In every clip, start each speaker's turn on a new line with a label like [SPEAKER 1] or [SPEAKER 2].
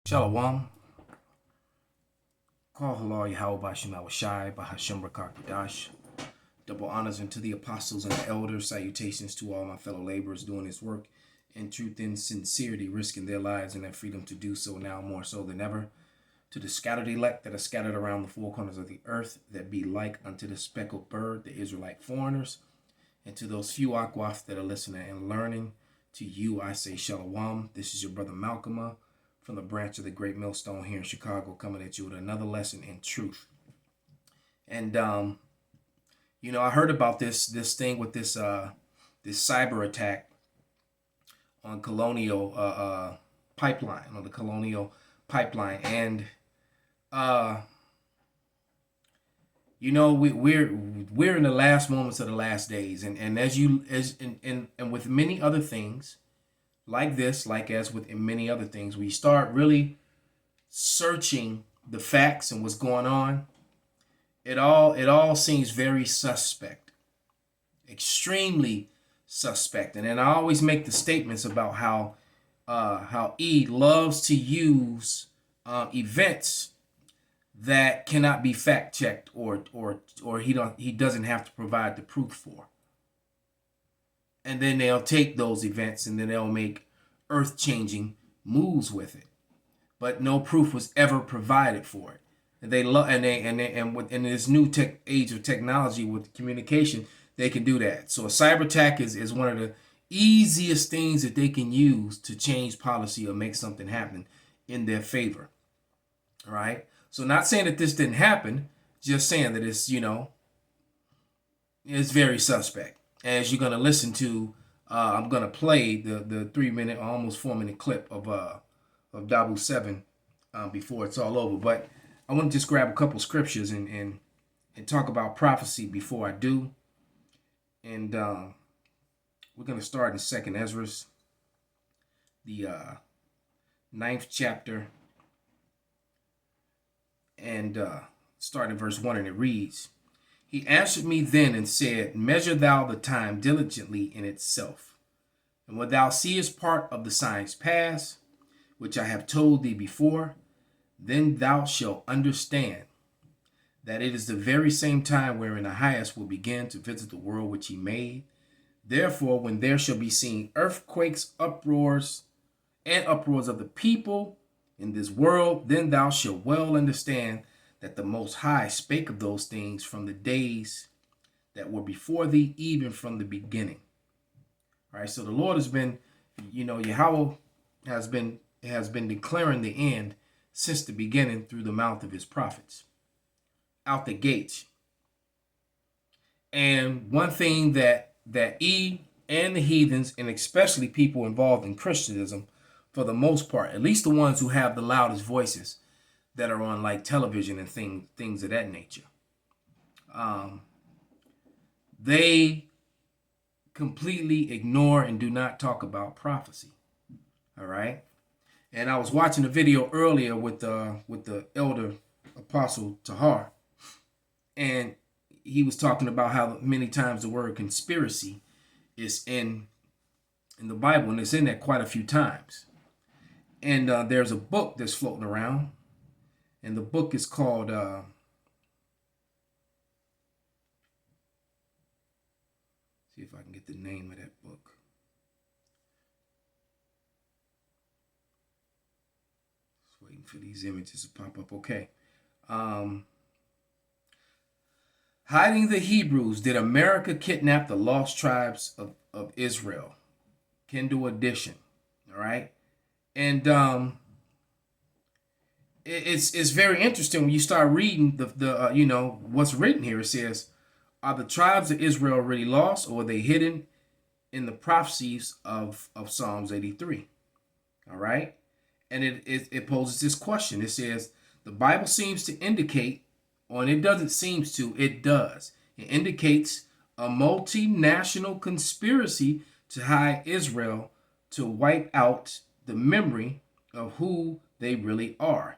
[SPEAKER 1] Shalom. Call halal Yahweh Bashim Awashai Bahashim Rakakadash. Double honors unto the apostles and the elders. Salutations to all my fellow laborers doing this work in truth and sincerity, risking their lives and their freedom to do so now more so than ever. To the scattered elect that are scattered around the four corners of the earth, that be like unto the speckled bird, the Israelite foreigners, and to those few Akwaf that are listening and learning, to you I say Shalom. This is your brother Malcolm from the branch of the Great Millstone here in Chicago, coming at you with another lesson in truth. And I heard about this thing with this cyber attack on Colonial Pipeline, on the Colonial Pipeline, and we're in the last moments of the last days, and with many other things like this, like as with many other things, we start really searching the facts and what's going on. It all seems very suspect, extremely suspect. And then I always make the statements about how E loves to use events that cannot be fact checked or he doesn't have to provide the proof for. And then they'll take those events and then they'll make earth-changing moves with it, but no proof was ever provided for it. And they love in this new age of technology with communication, they can do that. So a cyber attack is one of the easiest things that they can use to change policy or make something happen in their favor. All right. So not saying that this didn't happen, just saying that it's very suspect. As you're gonna listen to, I'm gonna play the 3 minute, almost 4 minute clip of Dabu 7 before it's all over. But I want to just grab a couple scriptures and talk about prophecy before I do. And we're gonna start in Second Ezra, the 9th chapter, and start in verse 1, and it reads. He answered me then and said, Measure thou the time diligently in itself. And when thou seest part of the signs pass, which I have told thee before, then thou shalt understand that it is the very same time wherein the highest will begin to visit the world which he made. Therefore, when there shall be seen earthquakes, uproars of the people in this world, then thou shalt well understand that the Most High spake of those things from the days that were before thee, even from the beginning. All right, so the Lord has been, Yahweh has been declaring the end since the beginning through the mouth of his prophets, out the gates. And one thing that E and the heathens, and especially people involved in Christianism, for the most part, at least the ones who have the loudest voices, that are on like television and things of that nature. They completely ignore and do not talk about prophecy. All right. And I was watching a video earlier with the elder apostle Tahar, and he was talking about how many times the word conspiracy is in the Bible, and it's in there quite a few times. And there's a book that's floating around. And the book is called, see if I can get the name of that book. Just waiting for these images to pop up. Okay. Hiding the Hebrews, Did America Kidnap the Lost Tribes of Israel? Kindle edition. All right. And it's very interesting when you start reading the what's written here. It says, are the tribes of Israel really lost, or are they hidden in the prophecies of Psalms 83? All right. And it poses this question. It says, the Bible seems to indicate, or it doesn't seem to, it does. It indicates a multinational conspiracy to hide Israel, to wipe out the memory of who they really are.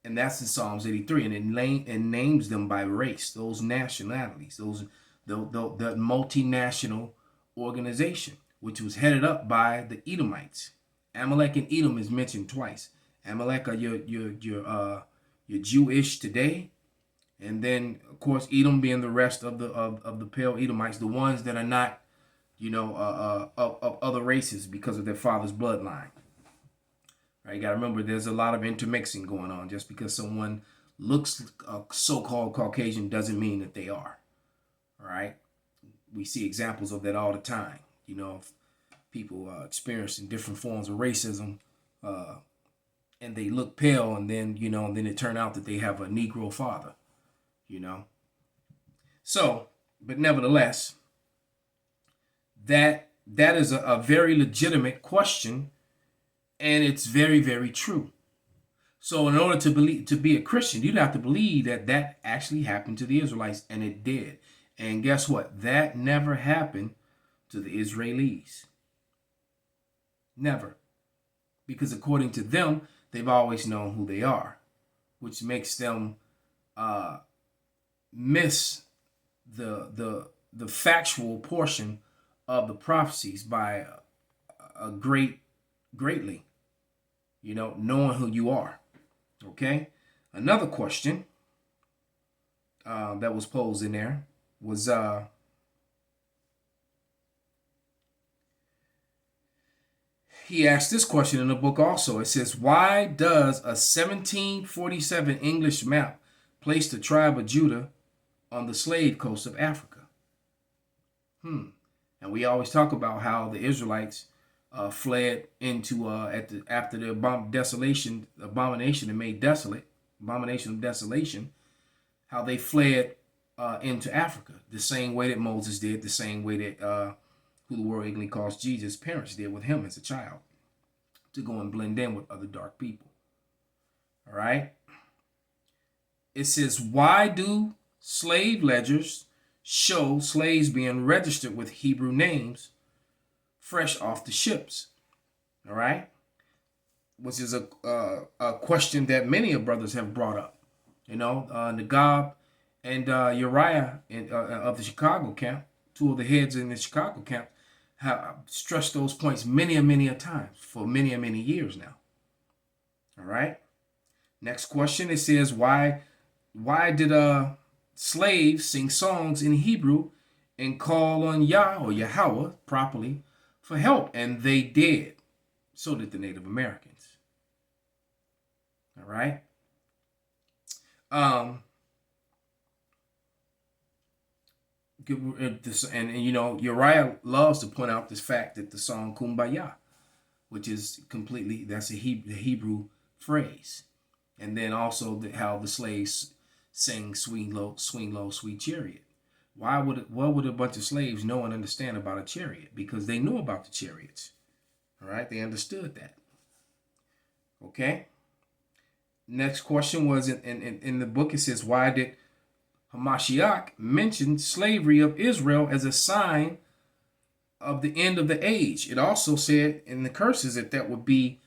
[SPEAKER 1] And that's in Psalms 83, and it names them by race, those nationalities, the multinational organization, which was headed up by the Edomites. Amalek and Edom is mentioned twice, Amalek are your Jewish today, and then of course Edom being the rest of the pale Edomites, the ones that are not, of other races because of their father's bloodline. Right? You got to remember, there's a lot of intermixing going on. Just because someone looks so-called Caucasian doesn't mean that they are. All right? We see examples of that all the time. People experiencing different forms of racism, and they look pale, and then it turn out that they have a Negro father. So, but nevertheless, that is a very legitimate question, and it's very, very true. So in order to be a Christian, you'd have to believe that actually happened to the Israelites, and it did. And guess what? That never happened to the Israelis. Never. Because according to them, they've always known who they are, which makes them miss the factual portion of the prophecies by greatly. Knowing who you are. Okay. Another question that was posed in there was he asked this question in the book also. It says, why does a 1747 English map place the tribe of Judah on the slave coast of Africa? And we always talk about how the Israelites fled into after the abomination and made desolate, abomination of desolation, how they fled into Africa, the same way that Moses did, the same way that who the world ignorantly calls Jesus' parents did with him as a child, to go and blend in with other dark people. All right. It says, why do slave ledgers show slaves being registered with Hebrew names fresh off the ships? All right. Which is a question that many of brothers have brought up. Nagab and Uriah of the Chicago camp, two of the heads in the Chicago camp, have stressed those points many a times for many years now. All right. Next question. It says, why did slaves sing songs in Hebrew and call on Yah or Yahweh properly for help? And they did. So did the Native Americans. All right. Uriah loves to point out this fact that the song Kumbaya, which is that's a Hebrew phrase, and then also how the slaves sing swing low, sweet chariot. What would a bunch of slaves know and understand about a chariot? Because they knew about the chariots. All right, they understood that. Okay. Next question was in the book. It says, why did Hamashiach mention slavery of Israel as a sign of the end of the age? It also said in the curses that would be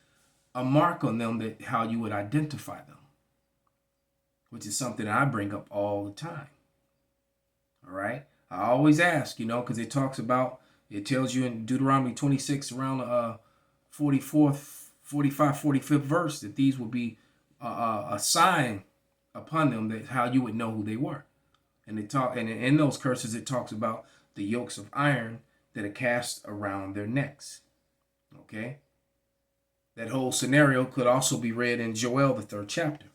[SPEAKER 1] a mark on them, that how you would identify them, which is something I bring up all the time. All right. I always ask, because it tells you in Deuteronomy 26 around 45, 45th verse that these will be a sign upon them, that how you would know who they were. And in those curses, it talks about the yokes of iron that are cast around their necks. Okay. That whole scenario could also be read in Joel, the 3rd chapter,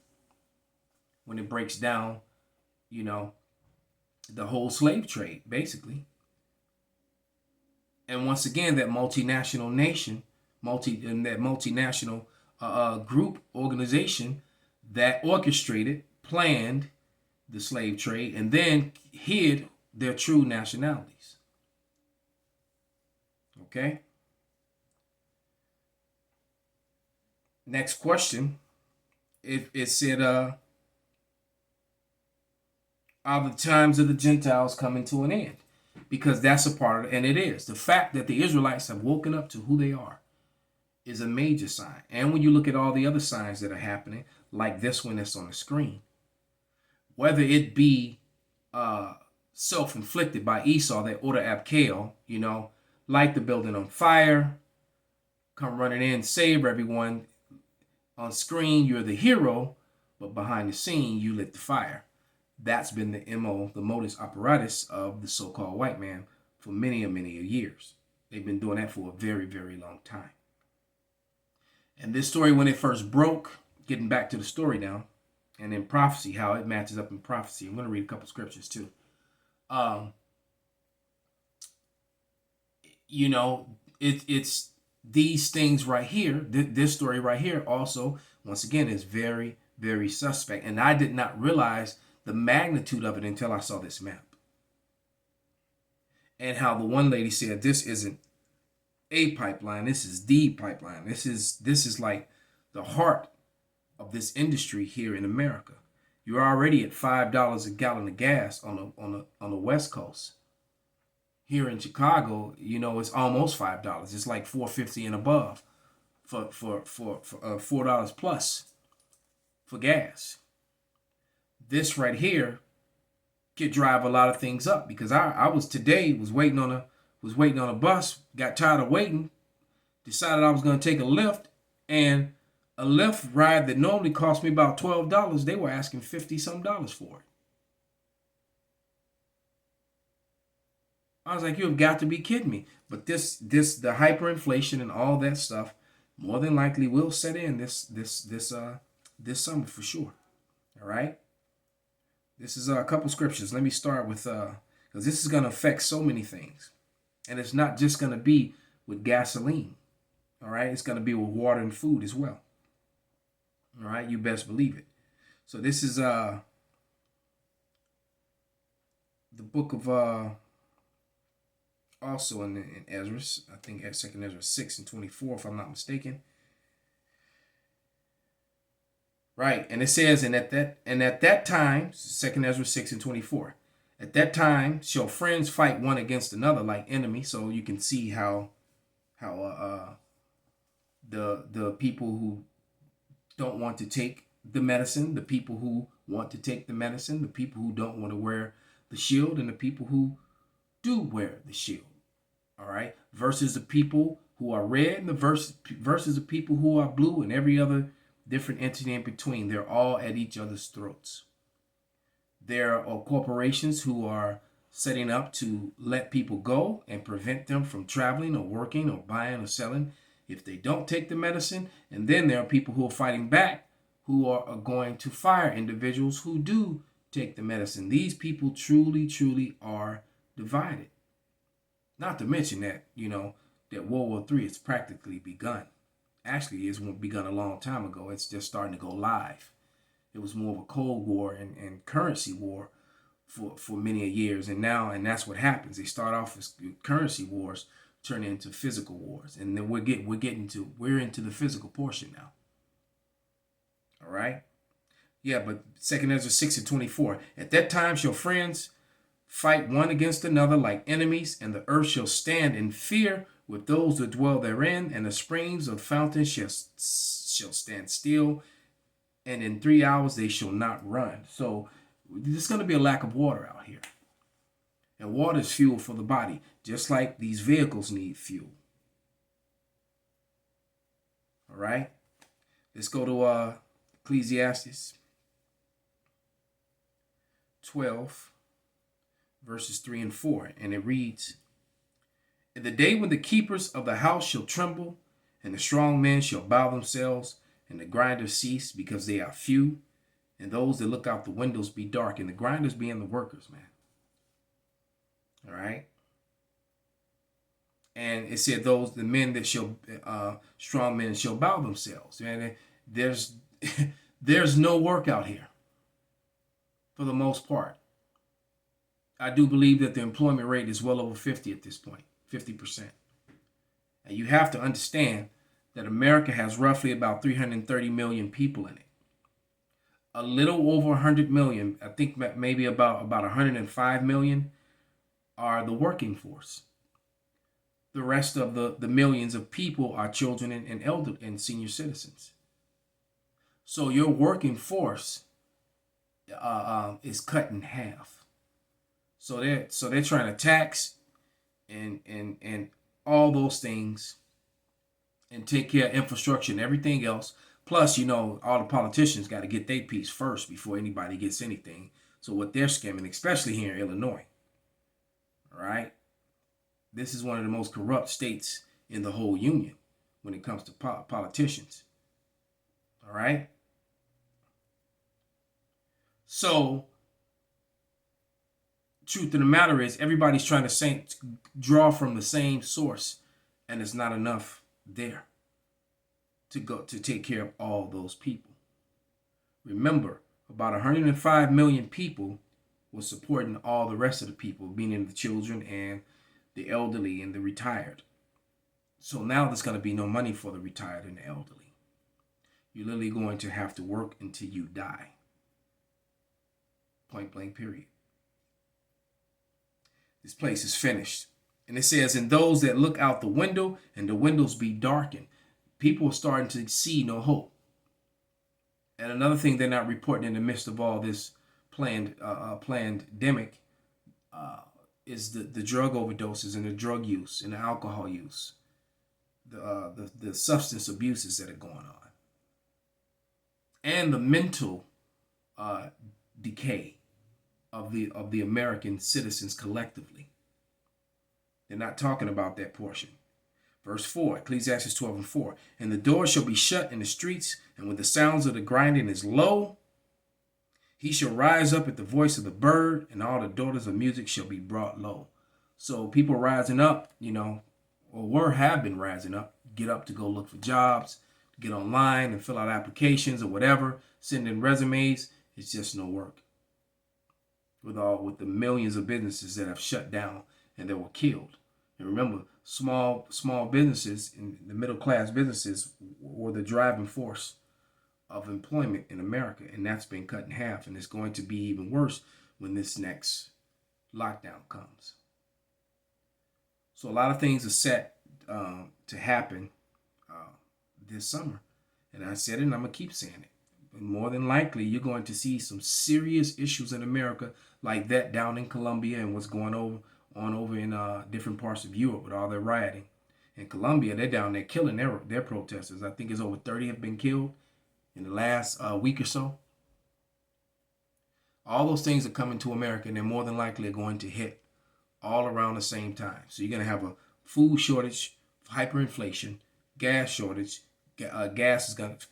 [SPEAKER 1] when it breaks down, the whole slave trade, basically. And once again, that multinational nation, multinational group, organization that orchestrated, planned the slave trade, and then hid their true nationalities. Okay. Next question. It said, are the times of the Gentiles coming to an end? Because that's a part of it, and it is. The fact that the Israelites have woken up to who they are is a major sign. And when you look at all the other signs that are happening, like this one that's on the screen, whether it be self-inflicted by Esau, that order Abkael, light the building on fire, come running in, save everyone, On screen, you're the hero, but behind the scene, you lit the fire. That's been the MO, the modus operatus of the so-called white man for many years. They've been doing that for a very long time. And this story, when it first broke, getting back to the story now, and in prophecy, how it matches up in prophecy. I'm going to read a couple scriptures too. It's these things right here. This story right here also, once again, is very suspect. And I did not realize the magnitude of it until I saw this map. And how the one lady said, this isn't a pipeline, this is the pipeline. This is like the heart of this industry here in America. You're already at $5 a gallon of gas on the West Coast. Here in Chicago, it's almost $5. It's like $4.50 and above for $4 plus for gas. This right here could drive a lot of things up, because I was waiting on a bus, got tired of waiting, decided I was going to take a Lyft, and a Lyft ride that normally cost me about $12, they were asking $50 some for it. I was like, you have got to be kidding me. But the hyperinflation and all that stuff more than likely will set in this summer for sure. All right. This is a couple scriptures. Let me start with because this is going to affect so many things, and it's not just going to be with gasoline. All right, it's going to be with water and food as well. All right, you best believe it. So this is the book of also in Ezra, I think at 2nd Ezra 6:24, if I'm not mistaken. Right, and it says, and at that time, 2nd Ezra 6:24, at that time shall friends fight one against another like enemies. So you can see how the people who don't want to take the medicine, the people who want to take the medicine, the people who don't want to wear the shield, and the people who do wear the shield. All right, versus the people who are red, and versus the people who are blue, and every other different entity in between. They're all at each other's throats. There are corporations who are setting up to let people go and prevent them from traveling or working or buying or selling if they don't take the medicine. And then there are people who are fighting back, who are going to fire individuals who do take the medicine. These people truly are divided. Not to mention that, that World War III has practically begun. Actually, it's begun a long time ago. It's just starting to go live. It was more of a Cold War and currency war for many years, and that's what happens. They start off as currency wars, turn into physical wars, and then we're into the physical portion now. All right, yeah. But 2nd Ezra 6:24. At that time shall friends fight one against another like enemies, and the earth shall stand in fear with those that dwell therein, and the springs of fountains shall stand still, and in 3 hours they shall not run. So there's going to be a lack of water out here. And water is fuel for the body, just like these vehicles need fuel. All right? Let's go to Ecclesiastes 12, verses 3 and 4. And it reads, in the day when the keepers of the house shall tremble, and the strong men shall bow themselves, and the grinders cease because they are few, and those that look out the windows be dark, and the grinders being the workers, man. All right. And it said the men that shall, strong men shall bow themselves. Man, there's no work out here for the most part. I do believe that the employment rate is well over 50 at this point. 50%. And you have to understand that America has roughly about 330 million people in it. A little over 100 million, I think maybe about 105 million are the working force. The rest of the millions of people are children and elder and senior citizens. So your working force is cut in half. So they're trying to tax and all those things and take care of infrastructure and everything else, Plus, you know, all the politicians got to get their piece first before anybody gets anything. So what they're skimming, especially here in Illinois, all right? This is one of the most corrupt states in the whole union when it comes to politicians, all right? So, truth of the matter is, everybody's trying to draw from the same source, and it's not enough there to take care of all those people. Remember, about 105 million people were supporting all the rest of the people, meaning the children and the elderly and the retired. So now there's going to be no money for the retired and the elderly. You're literally going to have to work until you die. Point blank, period. This place is finished. And it says, and those that look out the window and the windows be darkened. People are starting to see no hope. And another thing they're not reporting in the midst of all this pandemic is the drug overdoses and the drug use and the alcohol use, the substance abuses that are going on, and the mental decay of the American citizens collectively. They're not talking about that portion. Verse 4, Ecclesiastes 12:4. And the door shall be shut in the streets, and when the sounds of the grinding is low, he shall rise up at the voice of the bird, and all the daughters of music shall be brought low. So people rising up, you know, or have been rising up, get up to go look for jobs, get online and fill out applications or whatever, send in resumes. It's just no work. With the millions of businesses that have shut down and that were killed. And remember, small businesses and the middle class businesses were the driving force of employment in America, and that's been cut in half, and it's going to be even worse when this next lockdown comes. So a lot of things are set to happen this summer, and I said it, and I'm gonna keep saying it. But more than likely, you're going to see some serious issues in America like that down in Colombia and what's going on over in different parts of Europe with all their rioting. In Colombia, they're down there killing their protesters. I think it's over 30 have been killed in the last week or so. All those things are coming to America, and they're more than likely going to hit all around the same time. So you're going to have a food shortage, hyperinflation, gas shortage.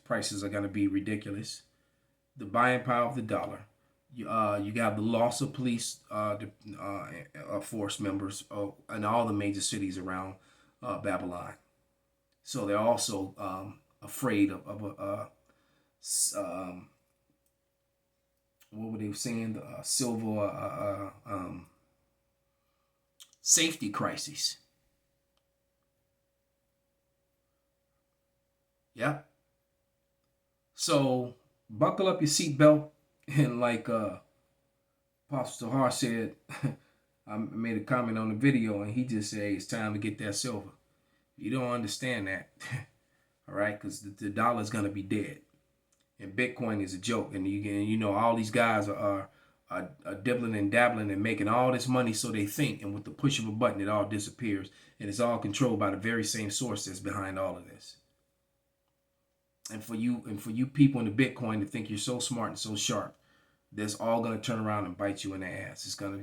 [SPEAKER 1] Prices are going to be ridiculous. The buying power of the dollar. You got the loss of police force members in all the major cities around Babylon. So they're also afraid of what were they saying? The silver safety crisis. Yeah. So buckle up your seatbelt, and like Pastor Har said, I made a comment on the video, and he just said it's time to get that silver. You don't understand that, all right? Because the dollar is gonna be dead, and Bitcoin is a joke, and you know all these guys are dibbling and dabbling and making all this money, so they think, and with the push of a button, it all disappears, and it's all controlled by the very same source that's behind all of this. And for you people in the Bitcoin to think you're so smart and so sharp, that's all gonna turn around and bite you in the ass. It's gonna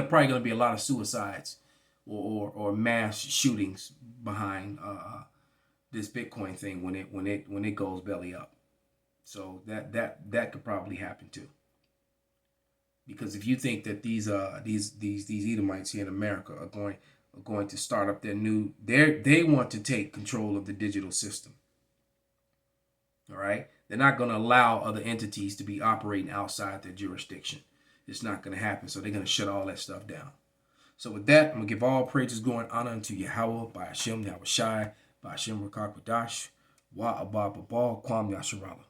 [SPEAKER 1] probably gonna be a lot of suicides or mass shootings behind this Bitcoin thing when it goes belly up. So that could probably happen too. Because if you think that these Edomites here in America are going to start up they want to take control of the digital system. All right, they're not going to allow other entities to be operating outside their jurisdiction. It's not going to happen. So they're going to shut all that stuff down. So with that, I'm going to give all praises, glory, and honor unto Yahweh, by Hashem, Yahweh Shai, by Hashem Rakak Wadash, Wa Abba Babal, Kwam Yasharala.